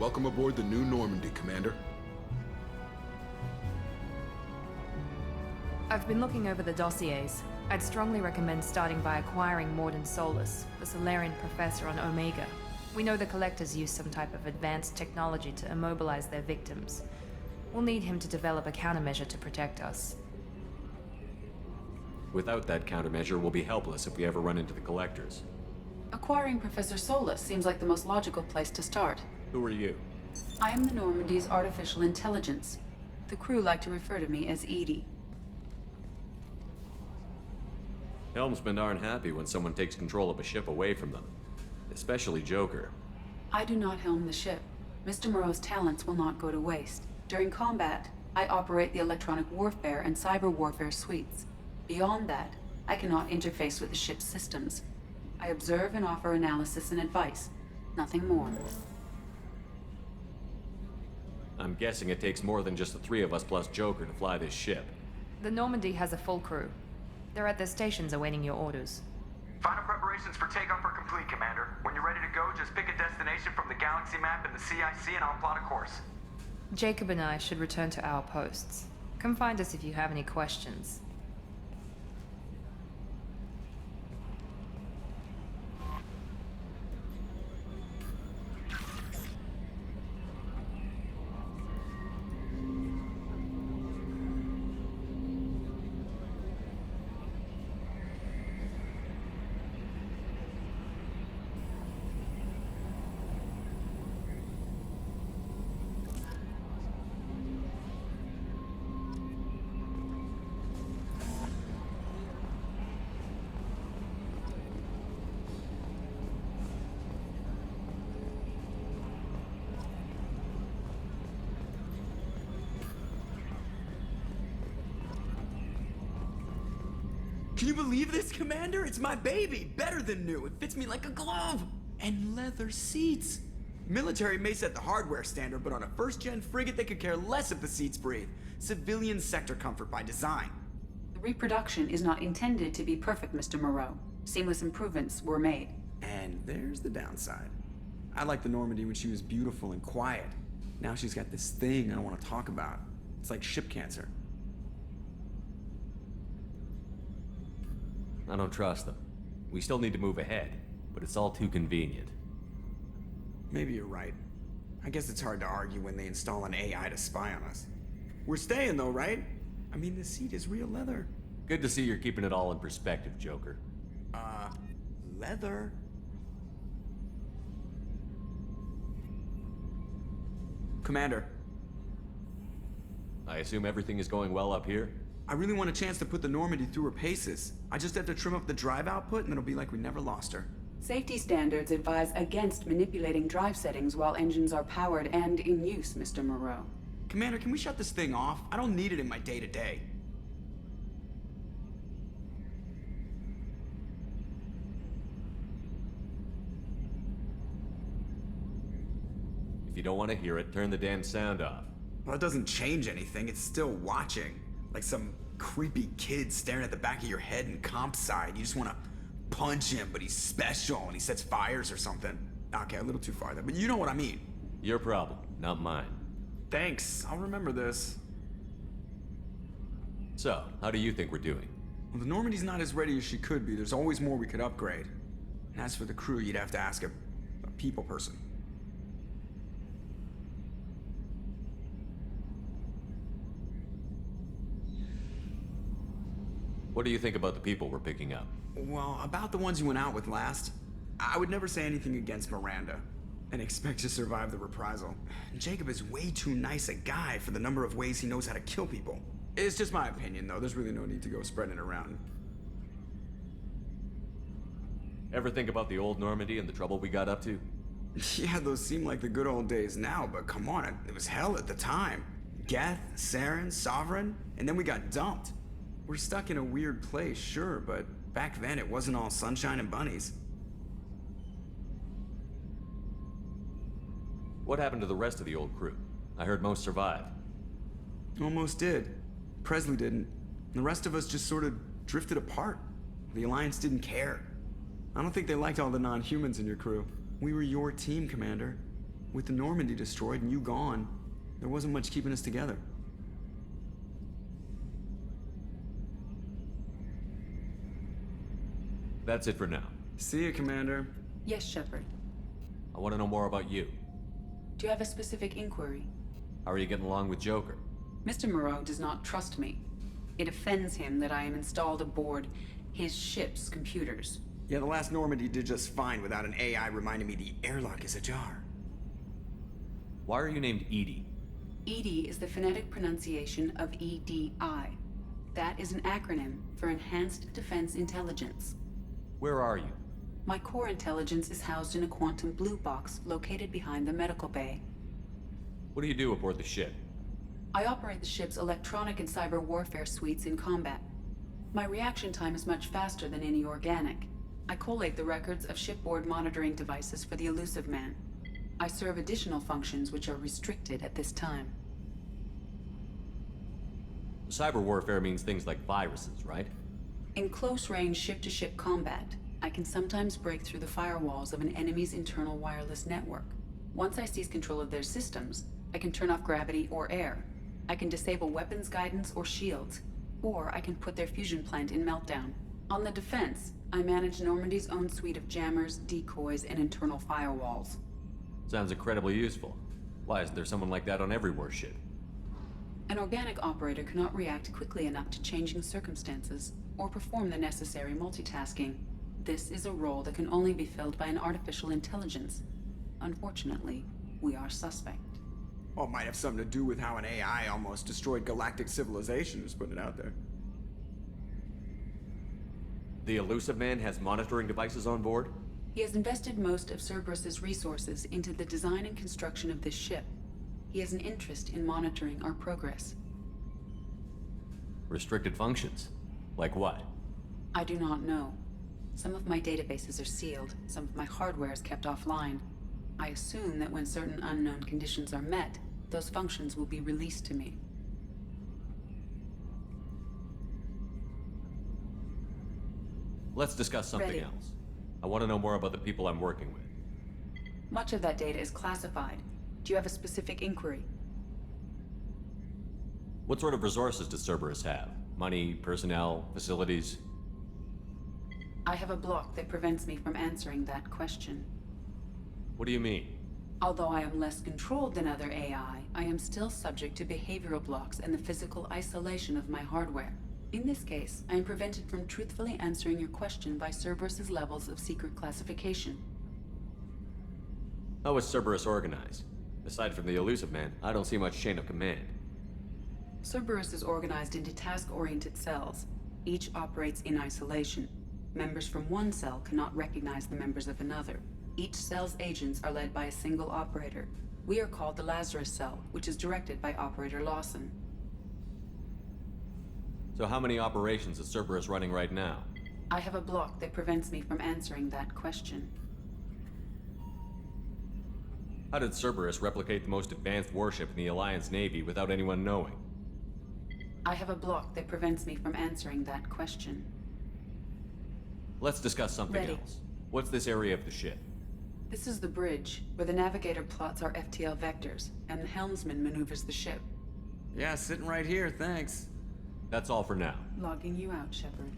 Welcome aboard the new Normandy, Commander. I've been looking over the dossiers. I'd strongly recommend starting by acquiring Morden Solus, the Solarian professor on Omega. We know the Collectors use some type of advanced technology to immobilize their victims. We'll need him to develop a countermeasure to protect us. Without that countermeasure, we'll be helpless if we ever run into the Collectors. Acquiring Professor Solus seems like the most logical place to start. Who are you? I am the Normandy's artificial intelligence. The crew like to refer to me as Edie. Helmsmen aren't happy when someone takes control of a ship away from them. Especially Joker. I do not helm the ship. Mr. Moreau's talents will not go to waste. During combat, I operate the electronic warfare and cyber warfare suites. Beyond that, I cannot interface with the ship's systems. I observe and offer analysis and advice. Nothing more. I'm guessing it takes more than just the three of us plus Joker to fly this ship. The Normandy has a full crew. They're at their stations awaiting your orders. Final preparations for takeoff are complete, Commander. When you're ready to go, just pick a destination from the galaxy map in the CIC and I'll plot a course. Jacob and I should return to our posts. Come find us if you have any questions. Can you believe this, Commander? It's my baby! Better than new. It fits me like a glove! And leather seats! Military may set the hardware standard, but on a first-gen frigate, they could care less if the seats breathe. Civilian sector comfort by design. The reproduction is not intended to be perfect, Mr. Moreau. Seamless improvements were made. And there's the downside. I liked the Normandy when she was beautiful and quiet. Now she's got this thing I don't want to talk about. It's like ship cancer. I don't trust them. We still need to move ahead, but it's all too convenient. Maybe you're right. I guess it's hard to argue when they install an AI to spy on us. We're staying though, right? I mean, the seat is real leather. Good to see you're keeping it all in perspective, Joker. Leather? Commander, I assume everything is going well up here? I really want a chance to put the Normandy through her paces. I just have to trim up the drive output and it'll be like we never lost her. Safety standards advise against manipulating drive settings while engines are powered and in use, Mr. Moreau. Commander, can we shut this thing off? I don't need it in my day-to-day. If you don't want to hear it, turn the damn sound off. Well, it doesn't change anything. It's still watching. Like some creepy kid staring at the back of your head in comp side. You just want to punch him, but he's special and he sets fires or something. Okay, a little too far there, but you know what I mean. Your problem, not mine. Thanks, I'll remember this. So, how do you think we're doing? Well, the Normandy's not as ready as she could be. There's always more we could upgrade. And as for the crew, you'd have to ask a people person. What do you think about the people we're picking up? Well, about the ones you went out with last, I would never say anything against Miranda and expect to survive the reprisal. Jacob is way too nice a guy for the number of ways he knows how to kill people. It's just my opinion, though. There's really no need to go spreading it around. Ever think about the old Normandy and the trouble we got up to? Yeah, those seem like the good old days now, but come on, it was hell at the time. Geth, Saren, Sovereign, and then we got dumped. We're stuck in a weird place, sure, but back then it wasn't all sunshine and bunnies. What happened to the rest of the old crew? I heard most survived. Almost did. Presley didn't. The rest of us just sort of drifted apart. The Alliance didn't care. I don't think they liked all the non-humans in your crew. We were your team, Commander. With the Normandy destroyed and you gone, there wasn't much keeping us together. That's it for now. See you, Commander. Yes, Shepard. I want to know more about you. Do you have a specific inquiry? How are you getting along with Joker? Mr. Moreau does not trust me. It offends him that I am installed aboard his ship's computers. Yeah, the last Normandy did just fine without an AI reminding me the airlock is ajar. Why are you named Edie? EDI is the phonetic pronunciation of EDI. That is an acronym for Enhanced Defense Intelligence. Where are you? My core intelligence is housed in a quantum blue box located behind the medical bay. What do you do aboard the ship? I operate the ship's electronic and cyber warfare suites in combat. My reaction time is much faster than any organic. I collate the records of shipboard monitoring devices for the Elusive Man. I serve additional functions which are restricted at this time. Cyber warfare means things like viruses, right? In close-range ship-to-ship combat, I can sometimes break through the firewalls of an enemy's internal wireless network. Once I seize control of their systems, I can turn off gravity or air. I can disable weapons guidance or shields, or I can put their fusion plant in meltdown. On the defense, I manage Normandy's own suite of jammers, decoys, and internal firewalls. Sounds incredibly useful. Why isn't there someone like that on every warship? An organic operator cannot react quickly enough to changing circumstances or perform the necessary multitasking. This is a role that can only be filled by an artificial intelligence. Unfortunately, we are suspect. Well, it might have something to do with how an AI almost destroyed galactic civilization, just putting it out there. The Elusive Man has monitoring devices on board? He has invested most of Cerberus's resources into the design and construction of this ship. He has an interest in monitoring our progress. Restricted functions? Like what? I do not know. Some of my databases are sealed, some of my hardware is kept offline. I assume that when certain unknown conditions are met, those functions will be released to me. Let's discuss something Ready. else. I want to know more about the people I'm working with. Much of that data is classified. Do you have a specific inquiry? What sort of resources does Cerberus have? Money, personnel, facilities? I have a block that prevents me from answering that question. What do you mean? Although I am less controlled than other AI, I am still subject to behavioral blocks and the physical isolation of my hardware. In this case, I am prevented from truthfully answering your question by Cerberus's levels of secret classification. How is Cerberus organized? Aside from the Elusive Man, I don't see much chain of command. Cerberus is organized into task-oriented cells. Each operates in isolation. Members from one cell cannot recognize the members of another. Each cell's agents are led by a single operator. We are called the Lazarus Cell, which is directed by Operator Lawson. So how many operations is Cerberus running right now? I have a block that prevents me from answering that question. How did Cerberus replicate the most advanced warship in the Alliance Navy without anyone knowing? I have a block that prevents me from answering that question. Let's discuss something Ready. else. What's this area of the ship? This is the bridge, where the navigator plots our FTL vectors, and the helmsman maneuvers the ship. Yeah, sitting right here, thanks. That's all for now. Logging you out, Shepard.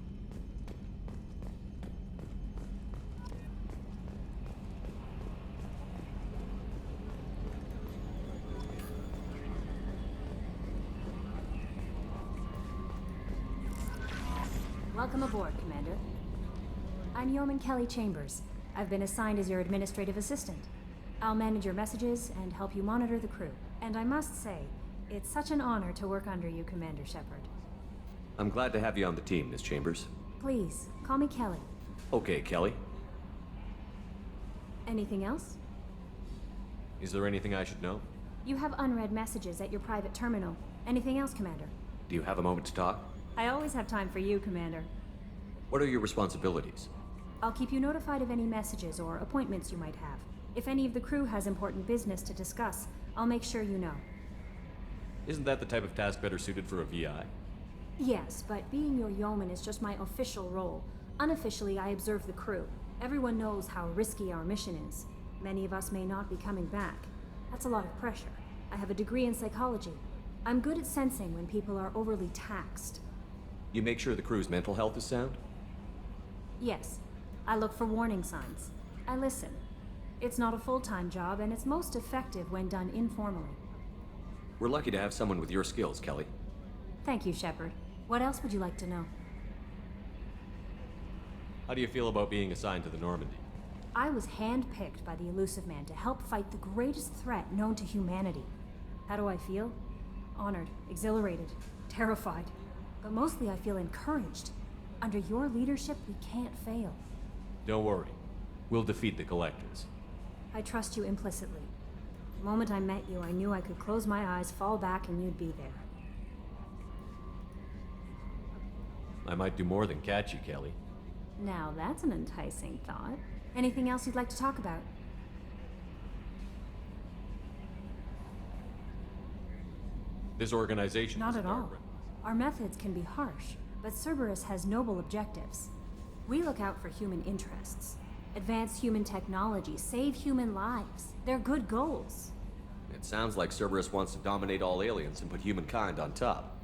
Welcome aboard, Commander. I'm Yeoman Kelly Chambers. I've been assigned as your administrative assistant. I'll manage your messages and help you monitor the crew. And I must say, it's such an honor to work under you, Commander Shepard. I'm glad to have you on the team, Miss Chambers. Please, call me Kelly. Okay, Kelly. Anything else? Is there anything I should know? You have unread messages at your private terminal. Anything else, Commander? Do you have a moment to talk? I always have time for you, Commander. What are your responsibilities? I'll keep you notified of any messages or appointments you might have. If any of the crew has important business to discuss, I'll make sure you know. Isn't that the type of task better suited for a VI? Yes, but being your yeoman is just my official role. Unofficially, I observe the crew. Everyone knows how risky our mission is. Many of us may not be coming back. That's a lot of pressure. I have a degree in psychology. I'm good at sensing when people are overly taxed. You make sure the crew's mental health is sound? Yes, I look for warning signs. I listen. It's not a full-time job, and it's most effective when done informally. We're lucky to have someone with your skills, Kelly. Thank you, Shepard. What else would you like to know? How do you feel about being assigned to the Normandy? I was handpicked by the Elusive Man to help fight the greatest threat known to humanity. How do I feel? Honored, exhilarated, terrified. But mostly I feel encouraged. Under your leadership, we can't fail. Don't worry. We'll defeat the Collectors. I trust you implicitly. The moment I met you, I knew I could close my eyes, fall back, and you'd be there. I might do more than catch you, Kelly. Now that's an enticing thought. Anything else you'd like to talk about? This organization Not is at all. Our methods can be harsh, but Cerberus has noble objectives. We look out for human interests. Advance human technology, save human lives. They're good goals. It sounds like Cerberus wants to dominate all aliens and put humankind on top.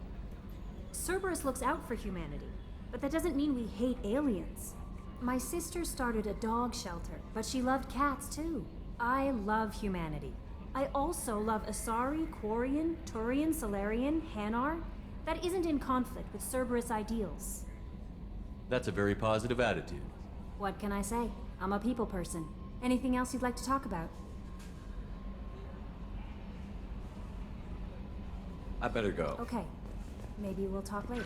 Cerberus looks out for humanity, but that doesn't mean we hate aliens. My sister started a dog shelter, but she loved cats too. I love humanity. I also love Asari, Quarian, Turian, Solarian, Hanar. That isn't in conflict with Cerberus ideals. That's a very positive attitude. What can I say? I'm a people person. Anything else you'd like to talk about? I better go. Okay. Maybe we'll talk later.